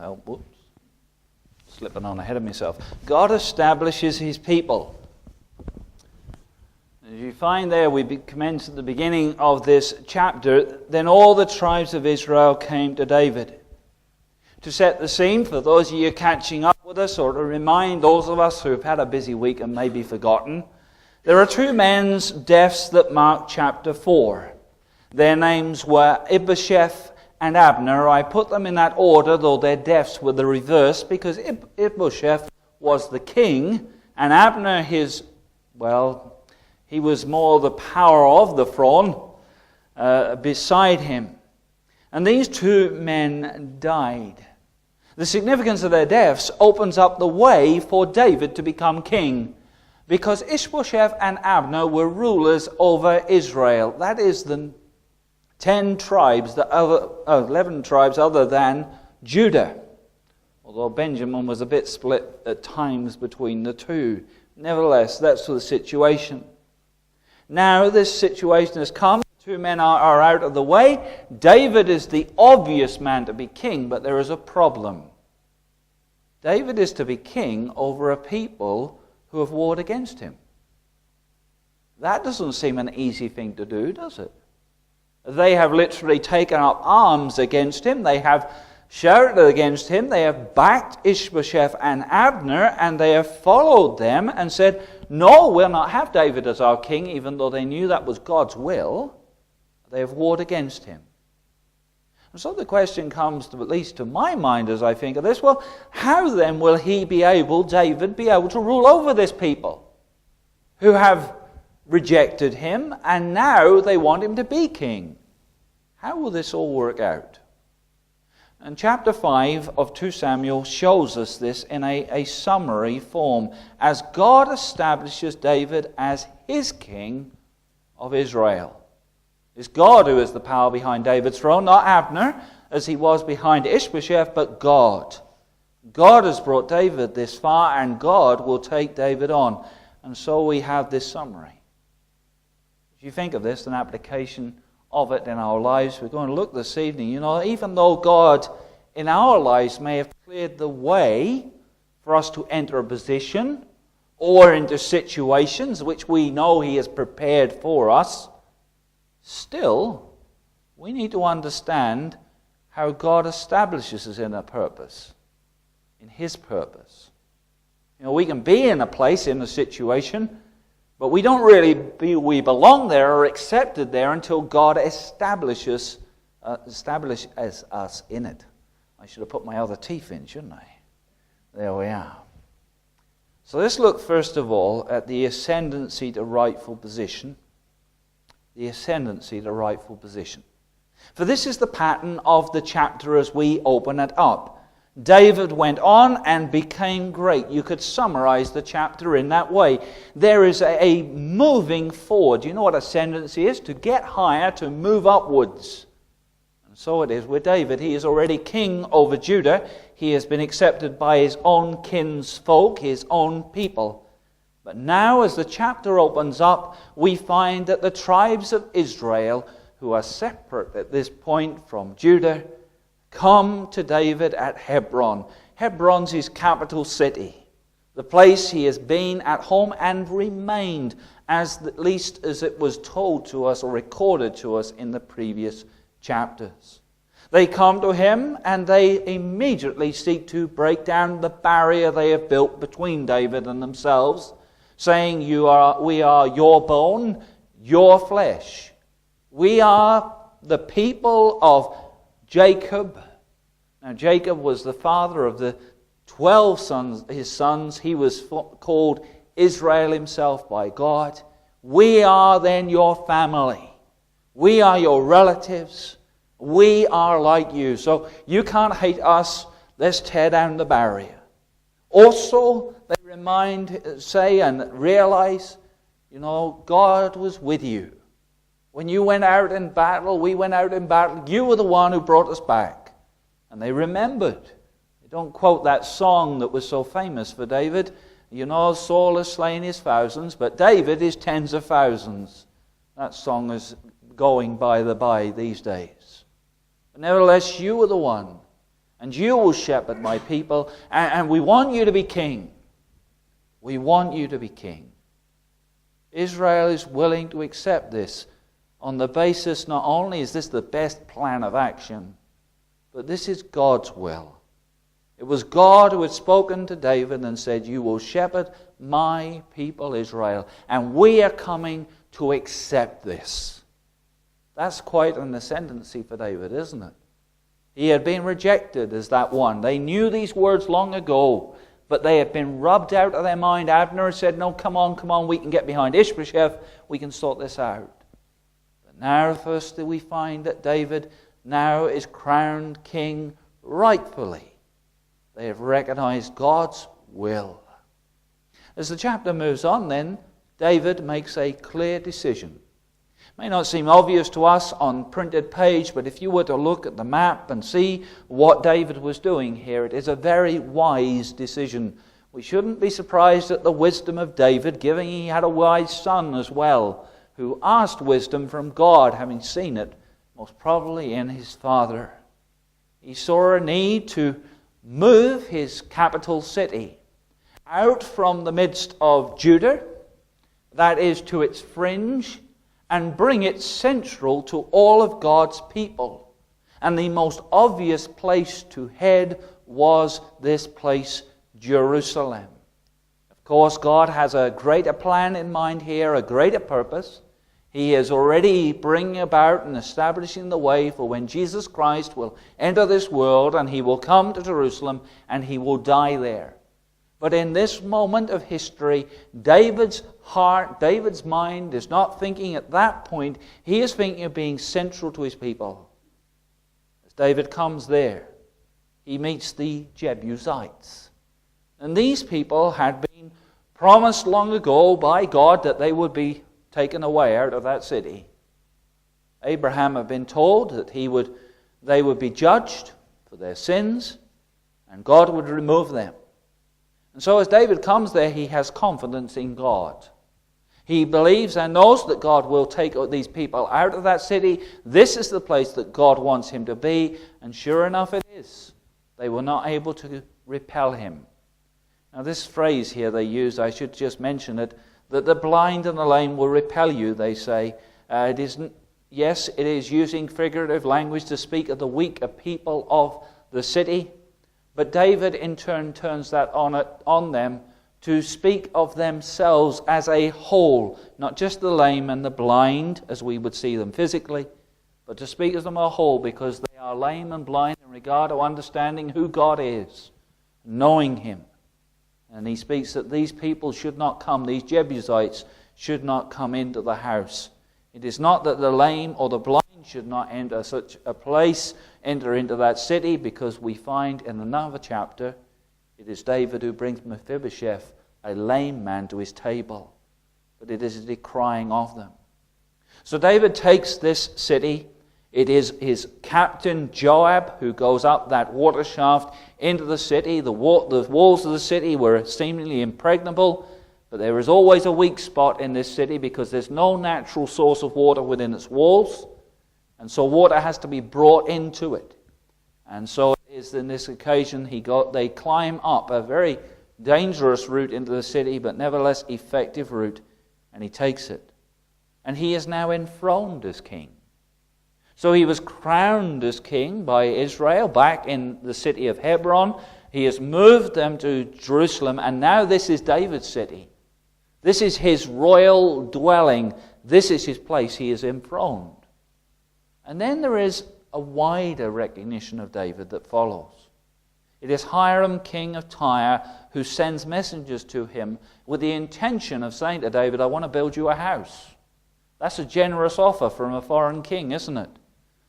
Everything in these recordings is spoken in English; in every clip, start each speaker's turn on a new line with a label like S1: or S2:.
S1: whoops. Slipping on ahead of myself. God establishes his people. As you find there, we commence at the beginning of this chapter, then all the tribes of Israel came to David. To set the scene for those of you catching up with us, or to remind those of us who have had a busy week and maybe forgotten, there are two men's deaths that mark chapter 4. Their names were Ishbosheth and Abner. I put them in that order, though their deaths were the reverse, because Ishbosheth was the king, and Abner he was more the power of the throne beside him. And these two men died. The significance of their deaths opens up the way for David to become king, because Ishbosheth and Abner were rulers over Israel. That is the 10 tribes, 11 tribes other than Judah. Although Benjamin was a bit split at times between the two. Nevertheless, that's the situation. Now this situation has come. Two men are out of the way. David is the obvious man to be king, but there is a problem. David is to be king over a people who have warred against him. That doesn't seem an easy thing to do, does it? They have literally taken up arms against him. They have shouted against him. They have backed Ishbosheth and Abner, and they have followed them and said, no, we'll not have David as our king, even though they knew that was God's will. They have warred against him. And so the question comes, at least to my mind as I think of this, well, how then will David be able to rule over this people who have rejected him, and now they want him to be king? How will this all work out? And chapter 5 of 2 Samuel shows us this in a summary form, as God establishes David as his king of Israel. It's God who is the power behind David's throne, not Abner, as he was behind Ishbosheth, but God. God has brought David this far, and God will take David on. And so we have this summary. If you think of this, an application of it in our lives, we're going to look this evening. Even though God in our lives may have cleared the way for us to enter a position or into situations which we know he has prepared for us, still, we need to understand how God establishes us in a purpose, in his purpose. We can be in a place, in a situation, but we don't really we belong there or accepted there until God establishes us in it. I should have put my other teeth in, shouldn't I? There we are. So let's look first of all at the ascendancy to rightful position. The ascendancy to rightful position. For this is the pattern of the chapter as we open it up. David went on and became great. You could summarize the chapter in that way. There is a moving forward. You know what ascendancy is? To get higher, to move upwards. And so it is with David. He is already king over Judah. He has been accepted by his own kinsfolk, his own people. But now as the chapter opens up, we find that the tribes of Israel, who are separate at this point from Judah, come to David at Hebron. Hebron's his capital city, the place he has been at home and remained, at least as it was told to us or recorded to us in the previous chapters. They come to him and they immediately seek to break down the barrier they have built between David and themselves, saying, we are your bone, your flesh. We are the people of Jacob. Now Jacob was the father of the 12 sons, his sons. He was called Israel himself by God. We are then your family. We are your relatives. We are like you. So you can't hate us. Let's tear down the barrier. Also, they say and realize, God was with you. When you went out in battle, we went out in battle. You were the one who brought us back. And they remembered. They don't quote that song that was so famous for David. Saul has slain his thousands, but David is tens of thousands. That song is going by these days. But nevertheless, you were the one. and you will shepherd my people, and we want you to be king. We want you to be king. Israel is willing to accept this on the basis not only is this the best plan of action, but this is God's will. It was God who had spoken to David and said, you will shepherd my people Israel, and we are coming to accept this. That's quite an ascendancy for David, isn't it? He had been rejected as that one. They knew these words long ago, but they had been rubbed out of their mind. Abner said, no, come on, we can get behind Ishbosheth, we can sort this out. But now firstly we find that David now is crowned king rightfully. They have recognized God's will. As the chapter moves on then, David makes a clear decision. It may not seem obvious to us on printed page, but if you were to look at the map and see what David was doing here, it is a very wise decision. We shouldn't be surprised at the wisdom of David, given he had a wise son as well, who asked wisdom from God, having seen it most probably in his father. He saw a need to move his capital city out from the midst of Judah, that is to its fringe, and bring it central to all of God's people. And the most obvious place to head was this place, Jerusalem. Of course, God has a greater plan in mind here, a greater purpose. He is already bringing about and establishing the way for when Jesus Christ will enter this world, and he will come to Jerusalem and he will die there. But in this moment of history, David's heart, David's mind is not thinking at that point. He is thinking of being central to his people. As David comes there, he meets the Jebusites. And these people had been promised long ago by God that they would be taken away out of that city. Abraham had been told that they would be judged for their sins, and God would remove them. And so as David comes there, he has confidence in God. He believes and knows that God will take these people out of that city. This is the place that God wants him to be, and sure enough it is. They were not able to repel him. Now this phrase here they use, I should just mention it, that the blind and the lame will repel you, they say. It is using figurative language to speak of the weaker people of the city. But David in turn turns that on them to speak of themselves as a whole, not just the lame and the blind as we would see them physically, but to speak of them as a whole because they are lame and blind in regard to understanding who God is, knowing him. And he speaks that these people should not come, these Jebusites should not come into the house. It is not that the lame or the blind should not enter such a place, enter into that city, because we find in another chapter, it is David who brings Mephibosheth, a lame man, to his table. But it is the crying of them. So David takes this city. It is his captain Joab who goes up that water shaft into the city. The walls of the city were seemingly impregnable, but there is always a weak spot in this city because there's no natural source of water within its walls. And so water has to be brought into it. And so it is in this occasion they climb up a very dangerous route into the city, but nevertheless effective route, and he takes it. And he is now enthroned as king. So he was crowned as king by Israel back in the city of Hebron. He has moved them to Jerusalem, and now this is David's city. This is his royal dwelling. This is his place. He is enthroned. And then there is a wider recognition of David that follows. It is Hiram, king of Tyre, who sends messengers to him with the intention of saying to David, I want to build you a house. That's a generous offer from a foreign king, isn't it?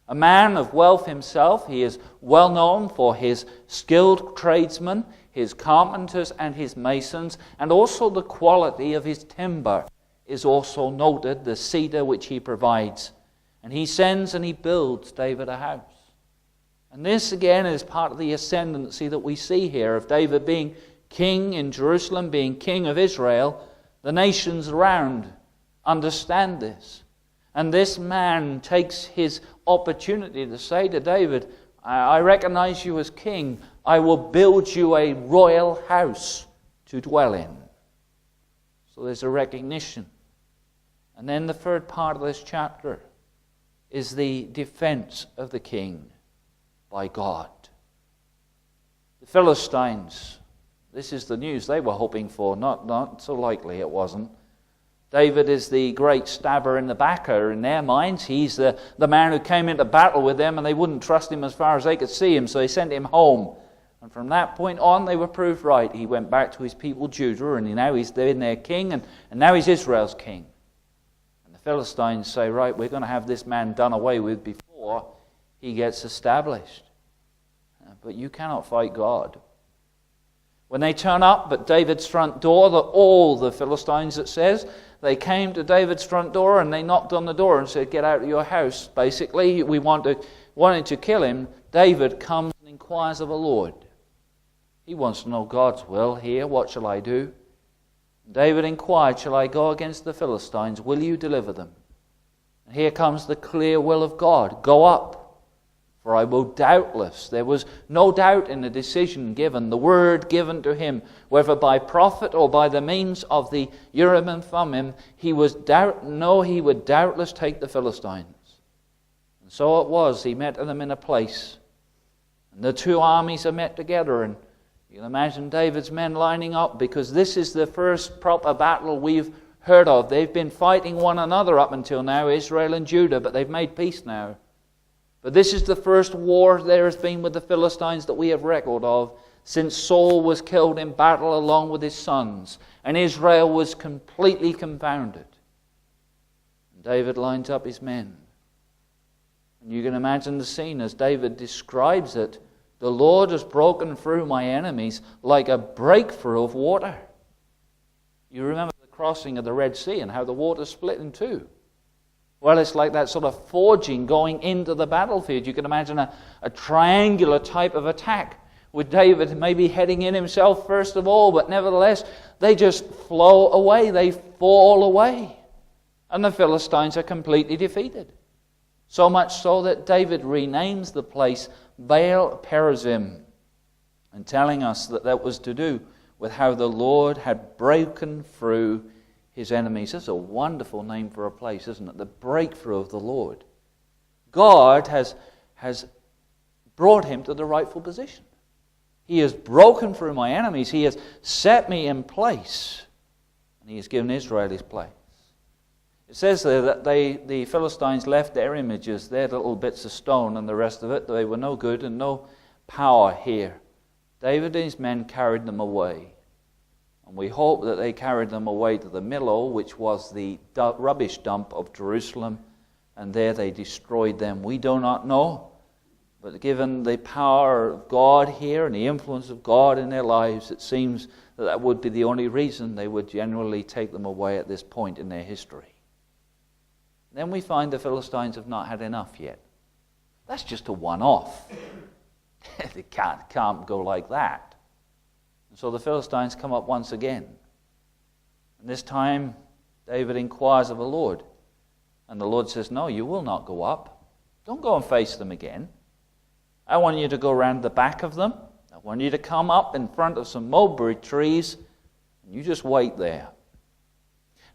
S1: A man of wealth himself, he is well known for his skilled tradesmen, his carpenters and his masons, and also the quality of his timber is also noted, the cedar which he provides. And he sends and he builds David a house. And this again is part of the ascendancy that we see here of David being king in Jerusalem, being king of Israel. The nations around understand this. And this man takes his opportunity to say to David, I recognize you as king. I will build you a royal house to dwell in. So there's a recognition. And then the third part of this chapter is the defense of the king by God. The Philistines, this is the news they were hoping for. Not so likely it wasn't. David is the great stabber in the backer in their minds. He's the man who came into battle with them, and they wouldn't trust him as far as they could see him, so they sent him home. And from that point on, they were proved right. He went back to his people Judah, and now he's been their king, and now he's Israel's king. And the Philistines say, right, we're going to have this man done away with before he gets established. But you cannot fight God. When they turn up at David's front door, all the Philistines, it says, they came to David's front door and they knocked on the door and said, get out of your house. Basically, we wanted to kill him. David comes and inquires of the Lord. He wants to know God's will here. What shall I do? David inquired, shall I go against the Philistines? Will you deliver them? And here comes the clear will of God. Go up. For I will doubtless, there was no doubt in the decision given, the word given to him, whether by prophet or by the means of the Urim and Thummim, he would doubtless take the Philistines. And so it was, he met them in a place. And the two armies are met together, and you can imagine David's men lining up, because this is the first proper battle we've heard of. They've been fighting one another up until now, Israel and Judah, but they've made peace now. But this is the first war there has been with the Philistines that we have record of since Saul was killed in battle along with his sons, and Israel was completely confounded. And David lines up his men. And you can imagine the scene as David describes it. The Lord has broken through my enemies like a breakthrough of water. You remember the crossing of the Red Sea and how the water split in two. Well, it's like that sort of forging going into the battlefield. You can imagine a triangular type of attack with David maybe heading in himself first of all, but nevertheless, they just flow away. They fall away. And the Philistines are completely defeated. So much so that David renames the place Baal Perazim, and telling us that that was to do with how the Lord had broken through his enemies. That's a wonderful name for a place, isn't it? The breakthrough of the Lord. God has brought him to the rightful position. He has broken through my enemies. He has set me in place. And he has given Israel his place. It says there that the Philistines left their images, their little bits of stone and the rest of it. They were no good and no power here. David and his men carried them away. And we hope that they carried them away to the Millo, which was the rubbish dump of Jerusalem, and there they destroyed them. We do not know, but given the power of God here and the influence of God in their lives, it seems that that would be the only reason they would generally take them away at this point in their history. Then we find the Philistines have not had enough yet. That's just a one-off. They can't go like that. And so the Philistines come up once again. And this time, David inquires of the Lord. And the Lord says, no, you will not go up. Don't go and face them again. I want you to go around the back of them. I want you to come up in front of some mulberry trees. And you just wait there.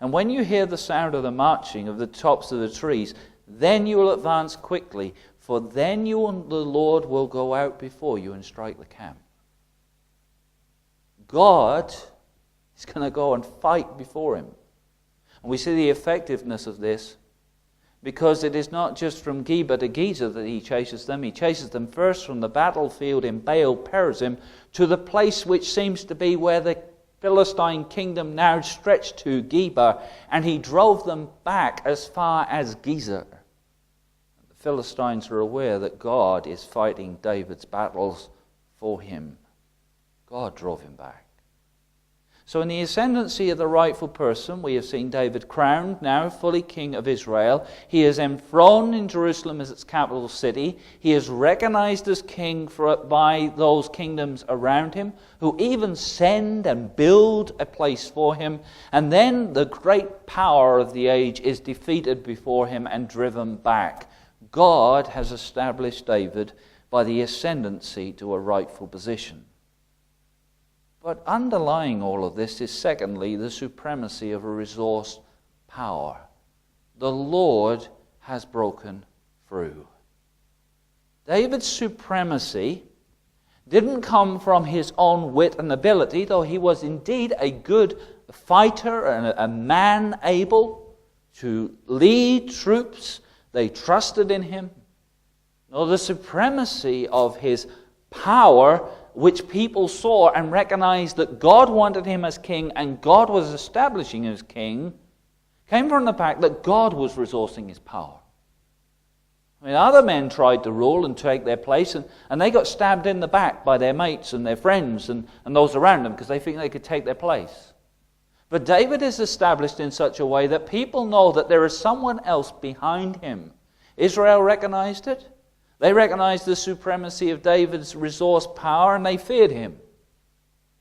S1: And when you hear the sound of the marching of the tops of the trees, then you will advance quickly. For then you and the Lord will go out before you and strike the camp. God is going to go and fight before him. And we see the effectiveness of this because it is not just from Geba to Gezer that he chases them. He chases them first from the battlefield in Baal Perazim to the place which seems to be where the Philistine kingdom now stretched to, Geba, and he drove them back as far as Gezer. The Philistines are aware that God is fighting David's battles for him. God drove him back. So in the ascendancy of the rightful person, we have seen David crowned, now fully king of Israel. He is enthroned in Jerusalem as its capital city. He is recognized as king by those kingdoms around him, who even send and build a place for him. And then the great power of the age is defeated before him and driven back. God has established David by the ascendancy to a rightful position. But underlying all of this is, secondly, the supremacy of a resource power. The Lord has broken through. David's supremacy didn't come from his own wit and ability, though he was indeed a good fighter and a man able to lead troops. They trusted in him. No, the supremacy of his power, which people saw and recognized that God wanted him as king and God was establishing him as king, came from the fact that God was resourcing his power. I mean, other men tried to rule and take their place, and they got stabbed in the back by their mates and their friends and those around them because they think they could take their place. But David is established in such a way that people know that there is someone else behind him. Israel recognized it. They recognized the supremacy of David's resource power, and they feared him.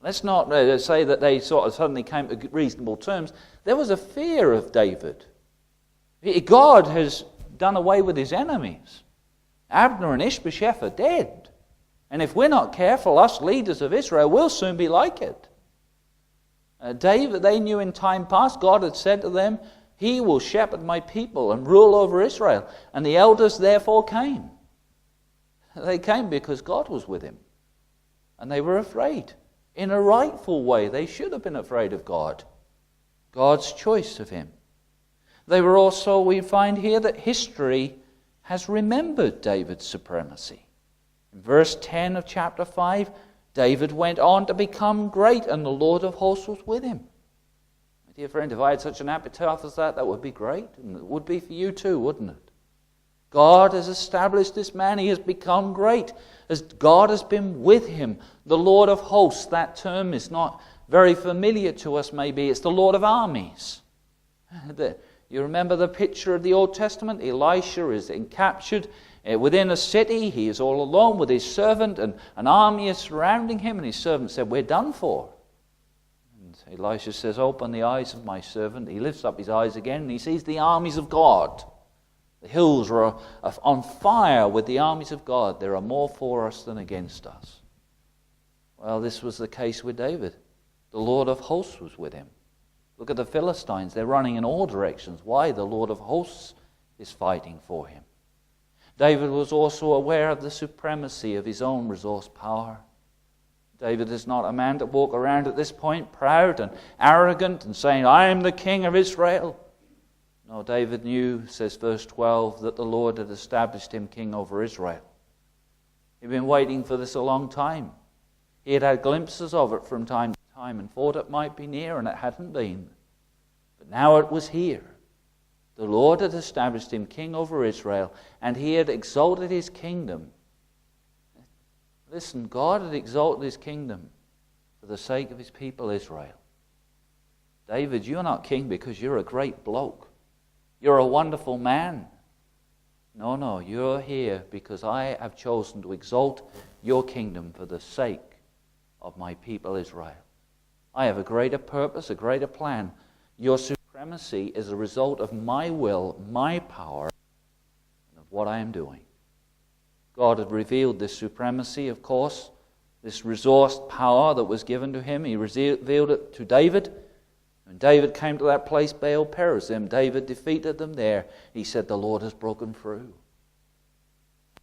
S1: Let's not say that they sort of suddenly came to reasonable terms. There was a fear of David. God has done away with his enemies. Abner and Ishbosheth are dead. And if we're not careful, us leaders of Israel will soon be like it. David, they knew in time past, God had said to them, he will shepherd my people and rule over Israel. And the elders therefore came. They came because God was with him. And they were afraid. In a rightful way, they should have been afraid of God. God's choice of him. They were also, we find here that history has remembered David's supremacy. In verse 10 of chapter 5, David went on to become great, and the Lord of hosts was with him. My dear friend, if I had such an epitaph as that would be great. And it would be for you too, wouldn't it? God has established this man. He has become great. As God has been with him. The Lord of hosts, that term is not very familiar to us maybe. It's the Lord of armies. You remember the picture of the Old Testament? Elisha is captured within a city. He is all alone with his servant, and an army is surrounding him, and his servant said, we're done for. And Elisha says, open the eyes of my servant. He lifts up his eyes again, and he sees the armies of God. The hills are on fire with the armies of God. There are more for us than against us. Well, this was the case with David. The Lord of hosts was with him. Look at the Philistines. They're running in all directions. Why? The Lord of hosts is fighting for him. David was also aware of the supremacy of his own resource power. David is not a man to walk around at this point proud and arrogant and saying, I am the king of Israel. No, David knew, says verse 12, that the Lord had established him king over Israel. He'd been waiting for this a long time. He had had glimpses of it from time to time and thought it might be near, and it hadn't been. But now it was here. The Lord had established him king over Israel, and he had exalted his kingdom. Listen, God had exalted his kingdom for the sake of his people Israel. David, you're not king because you're a great bloke. You're a wonderful man. No, you're here because I have chosen to exalt your kingdom for the sake of my people Israel. I have a greater purpose, a greater plan. Your supremacy is a result of my will, my power, and of what I am doing. God had revealed this supremacy, of course, this resource power that was given to him. He revealed it to David. When David came to that place, Baal Perazim, David defeated them there. He said, the Lord has broken through.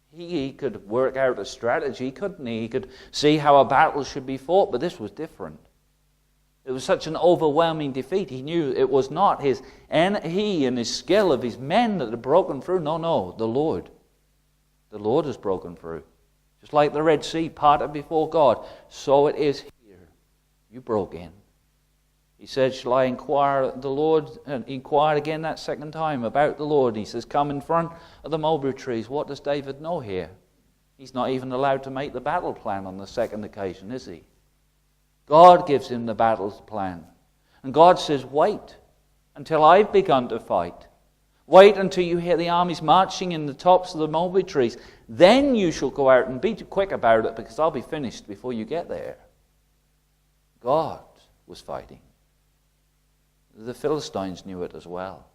S1: He could work out a strategy, couldn't he? He could see how a battle should be fought, but this was different. It was such an overwhelming defeat. He knew it was not he and his skill of his men that had broken through. No, the Lord. The Lord has broken through. Just like the Red Sea parted before God, so it is here. You broke in. He said, shall I inquire the Lord? And inquired again that second time about the Lord. He says, come in front of the mulberry trees. What does David know here? He's not even allowed to make the battle plan on the second occasion, is he? God gives him the battle plan. And God says, wait until I've begun to fight. Wait until you hear the armies marching in the tops of the mulberry trees. Then you shall go out and be quick about it, because I'll be finished before you get there. God was fighting. The Philistines knew it as well.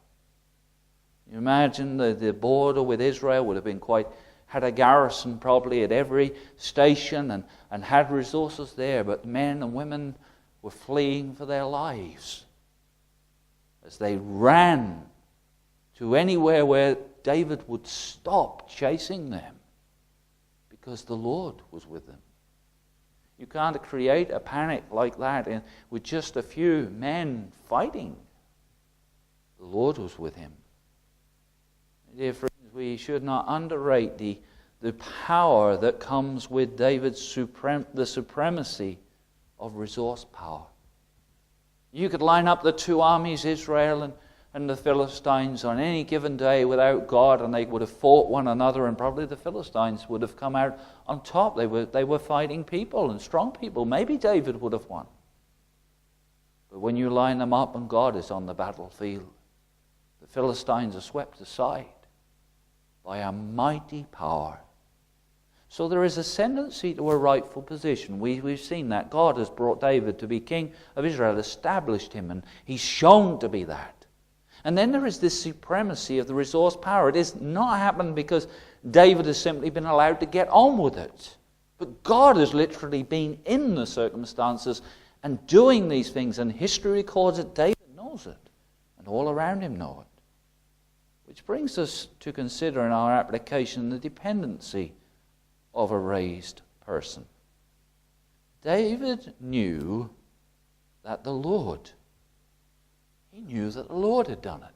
S1: You imagine the border with Israel would have been quite had a garrison probably at every station and had resources there, but men and women were fleeing for their lives as they ran to anywhere where David would stop chasing them, because the Lord was with them. You can't create a panic like that with just a few men fighting. The Lord was with him. Dear friends, we should not underrate the power that comes with David's the supremacy of resource power. You could line up the two armies, Israel and the Philistines, on any given day without God, and they would have fought one another, and probably the Philistines would have come out on top. They were fighting people and strong people. Maybe David would have won. But when you line them up and God is on the battlefield, the Philistines are swept aside by a mighty power. So there is ascendancy to a rightful position. We've seen that. God has brought David to be king of Israel, established him, and he's shown to be that. And then there is this supremacy of the resource power. It has not happened because David has simply been allowed to get on with it. But God has literally been in the circumstances and doing these things, and history records it. David knows it, and all around him know it. Which brings us to consider in our application the dependency of a raised person. David knew that the Lord had done it.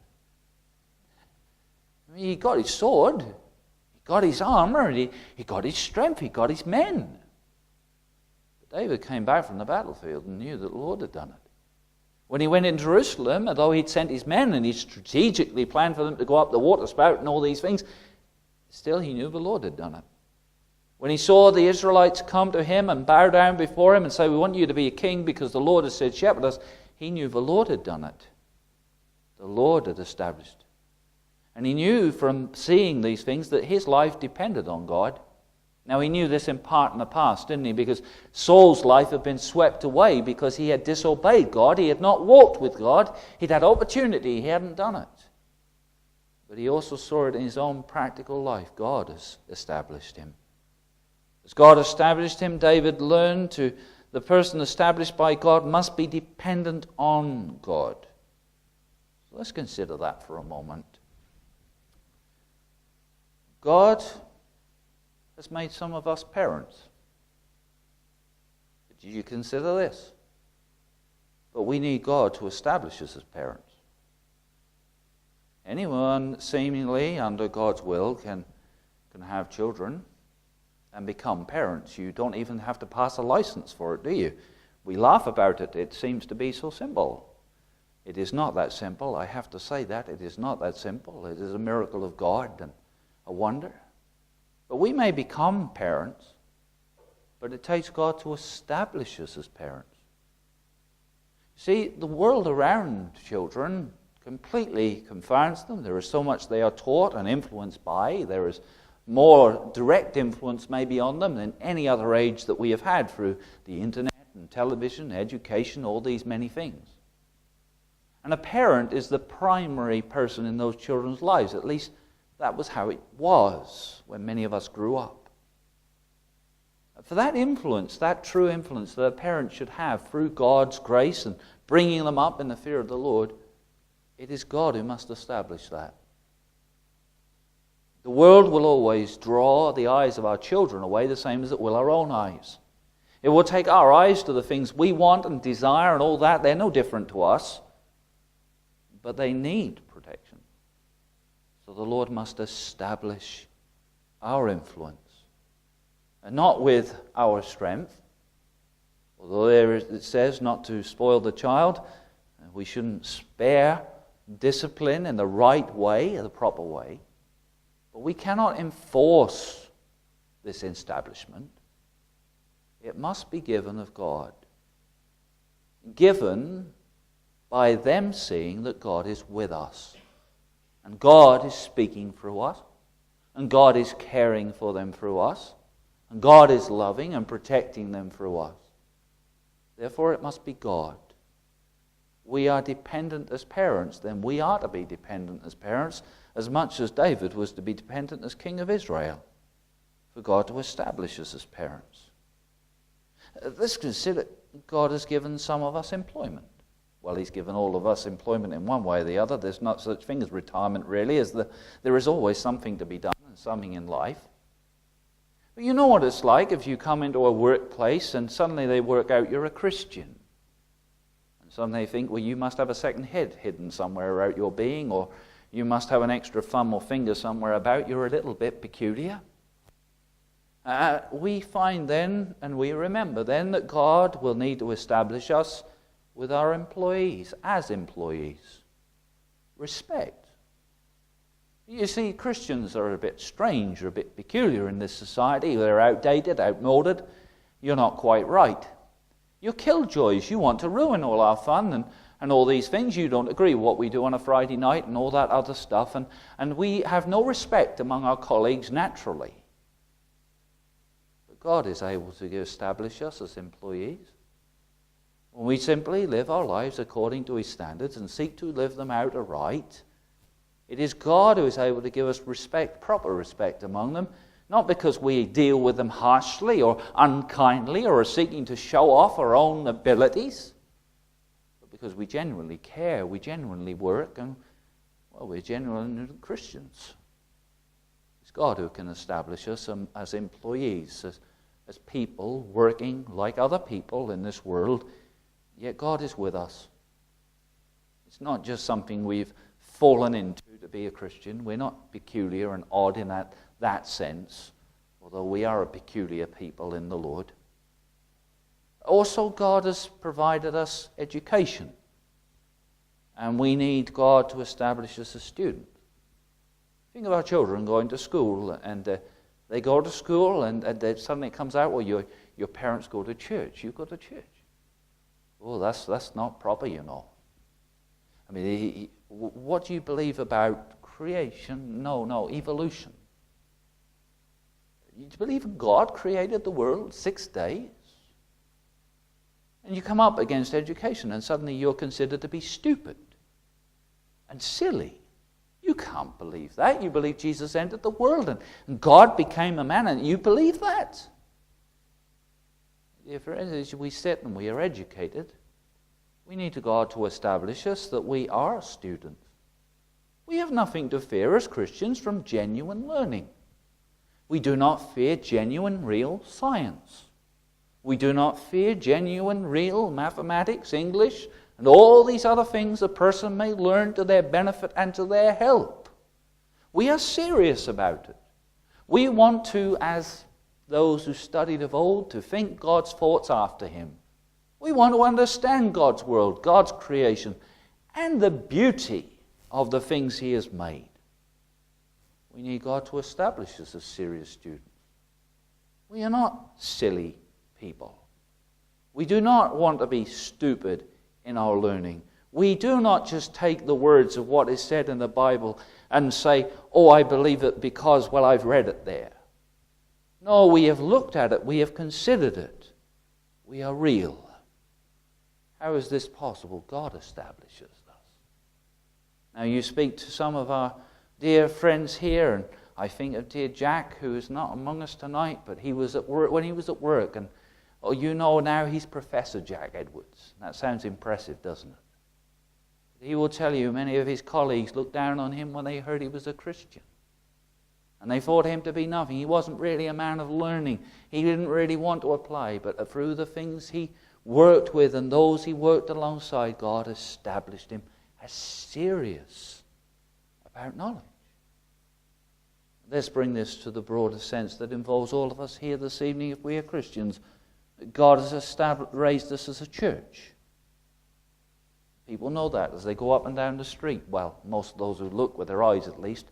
S1: I mean, he got his sword, he got his armor, he got his strength, he got his men. But David came back from the battlefield and knew that the Lord had done it. When he went into Jerusalem, although he'd sent his men and he strategically planned for them to go up the water spout and all these things, still he knew the Lord had done it. When he saw the Israelites come to him and bow down before him and say, "We want you to be a king because the Lord has said, shepherd us," he knew the Lord had done it. The Lord had established. And he knew from seeing these things that his life depended on God. Now he knew this in part in the past, didn't he? Because Saul's life had been swept away because he had disobeyed God. He had not walked with God. He'd had opportunity. He hadn't done it. But he also saw it in his own practical life. God has established him. As God established him, David learned the person established by God must be dependent on God. So let's consider that for a moment. God has made some of us parents. Did you consider this? But we need God to establish us as parents. Anyone seemingly under God's will can have children and become parents. You don't even have to pass a license for it, do you? We laugh about it. It seems to be so simple. It is not that simple. I have to say that. It is not that simple. It is a miracle of God and a wonder. But we may become parents, but it takes God to establish us as parents. See, the world around children completely confounds them. There is so much they are taught and influenced by. There is more direct influence maybe on them than any other age that we have had through the internet and television, education, all these many things. And a parent is the primary person in those children's lives. At least that was how it was when many of us grew up. For that influence, that true influence that a parent should have through God's grace and bringing them up in the fear of the Lord, it is God who must establish that. The world will always draw the eyes of our children away the same as it will our own eyes. It will take our eyes to the things we want and desire and all that. They're no different to us, but they need protection. So the Lord must establish our influence, and not with our strength. Although it says not to spoil the child, we shouldn't spare discipline in the right way, the proper way. But we cannot enforce this establishment. It must be given of God. Given by them seeing that God is with us. And God is speaking through us. And God is caring for them through us. And God is loving and protecting them through us. Therefore it must be God. We are dependent as parents, then we are to be dependent as parents, as much as David was to be dependent as king of Israel. for God to establish us as parents. Let's consider God has given some of us employment. Well, he's given all of us employment in one way or the other. There's not such thing as retirement, really, as there is always something to be done and something in life. But you know what it's like if you come into a workplace and suddenly they work out you're a Christian. And suddenly they think, well, you must have a second head hidden somewhere about your being, or you must have an extra thumb or finger somewhere about. You're a little bit peculiar. We find then, and we remember then, that God will need to establish us with our employees, as employees. Respect. You see, Christians are a bit strange, or a bit peculiar in this society. They're outdated, outmoded. You're not quite right. You're killjoys. You want to ruin all our fun and all these things. You don't agree with what we do on a Friday night and all that other stuff. And we have no respect among our colleagues naturally. But God is able to establish us as employees. When we simply live our lives according to his standards and seek to live them out aright, it is God who is able to give us respect, proper respect among them, not because we deal with them harshly or unkindly or are seeking to show off our own abilities, but because we genuinely care, we genuinely work, and, well, we're genuine Christians. It's God who can establish us as employees, as people working like other people in this world. Yet God is with us. It's not just something we've fallen into to be a Christian. We're not peculiar and odd in that sense, although we are a peculiar people in the Lord. Also, God has provided us education, and we need God to establish us as students. Think of our children going to school, and they go to school, and suddenly it comes out, well, your parents go to church. You go to church. Oh, that's not proper, you know. I mean, what do you believe about creation? No, evolution. You believe God created the world 6 days? And you come up against education, and suddenly you're considered to be stupid and silly. You can't believe that. You believe Jesus entered the world and God became a man, and you believe that. Dear friends, as we sit and we are educated, we need God to establish us that we are students. We have nothing to fear as Christians from genuine learning. We do not fear genuine, real science. We do not fear genuine, real mathematics, English, and all these other things a person may learn to their benefit and to their help. We are serious about it. We want to, as those who studied of old, to think God's thoughts after him. We want to understand God's world, God's creation, and the beauty of the things he has made. We need God to establish us as serious students. We are not silly people. We do not want to be stupid in our learning. We do not just take the words of what is said in the Bible and say, oh, I believe it because, well, I've read it there. No, we have looked at it. We have considered it. We are real. How is this possible? God establishes us. Now, you speak to some of our dear friends here, and I think of dear Jack, who is not among us tonight, but he was at work when he was at work, and oh, you know now he's Professor Jack Edwards. That sounds impressive, doesn't it? He will tell you many of his colleagues looked down on him when they heard he was a Christian. And they thought him to be nothing. He wasn't really a man of learning. He didn't really want to apply. But through the things he worked with and those he worked alongside, God established him as serious about knowledge. Let's bring this to the broader sense that involves all of us here this evening if we are Christians. God has raised us as a church. People know that as they go up and down the street. Well, most of those who look with their eyes at least.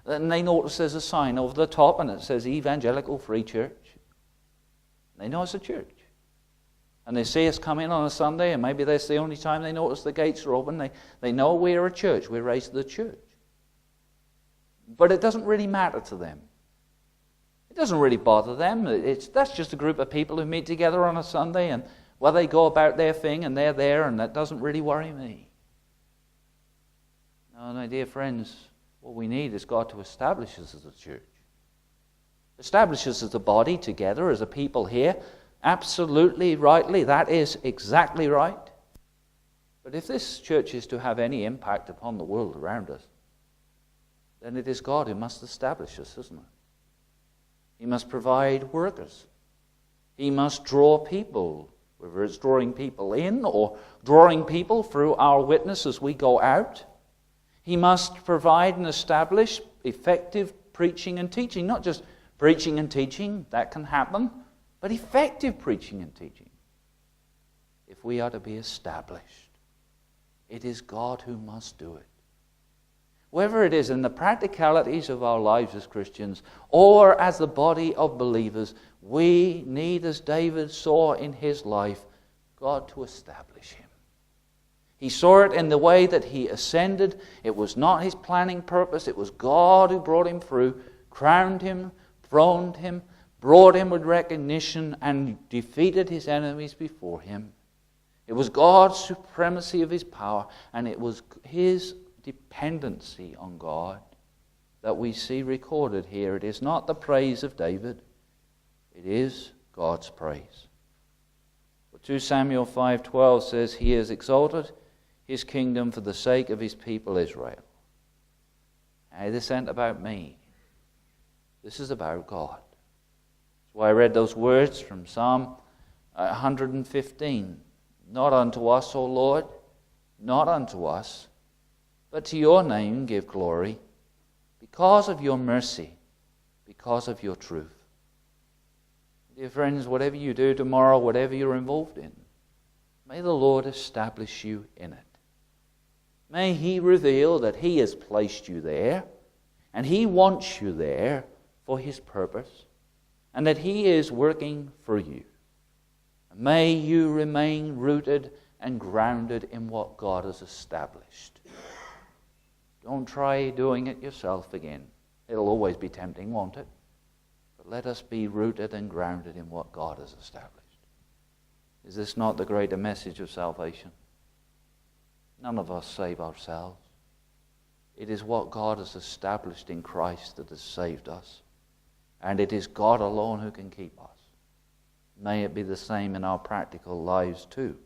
S1: And they notice there's a sign over the top and it says Evangelical Free Church. They know it's a church. And they see us come in on a Sunday, and maybe that's the only time they notice the gates are open. They know we're a church. We're raised to the church. But it doesn't really matter to them. It doesn't really bother them. That's just a group of people who meet together on a Sunday, and well, they go about their thing, and they're there, and that doesn't really worry me. No, my dear friends, what we need is God to establish us as a church. establish us as a body together, as a people here. Absolutely rightly, that is exactly right. But if this church is to have any impact upon the world around us, then it is God who must establish us, isn't it? He must provide workers. He must draw people, whether it's drawing people in or drawing people through our witness as we go out. He must provide and establish effective preaching and teaching. Not just preaching and teaching, that can happen, but effective preaching and teaching. If we are to be established, it is God who must do it. Whether it is in the practicalities of our lives as Christians or as the body of believers, we need, as David saw in his life, God to establish him. He saw it in the way that he ascended. It was not his planning purpose. It was God who brought him through, crowned him, throned him, brought him with recognition, and defeated his enemies before him. It was God's supremacy of his power, and it was his dependency on God that we see recorded here. It is not the praise of David. It is God's praise. But 2 Samuel 5:12 says, He has exalted His kingdom for the sake of His people Israel. Hey, this ain't about me. This is about God. That's why I read those words from Psalm 115. Not unto us, O Lord, not unto us, but to your name give glory, because of your mercy, because of your truth. Dear friends, whatever you do tomorrow, whatever you're involved in, may the Lord establish you in it. May He reveal that He has placed you there, and He wants you there for His purpose, and that He is working for you. May you remain rooted and grounded in what God has established. Don't try doing it yourself again. It'll always be tempting, won't it? But let us be rooted and grounded in what God has established. Is this not the greater message of salvation? None of us save ourselves. It is what God has established in Christ that has saved us. And it is God alone who can keep us. May it be the same in our practical lives too,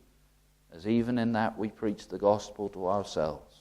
S1: as even in that we preach the gospel to ourselves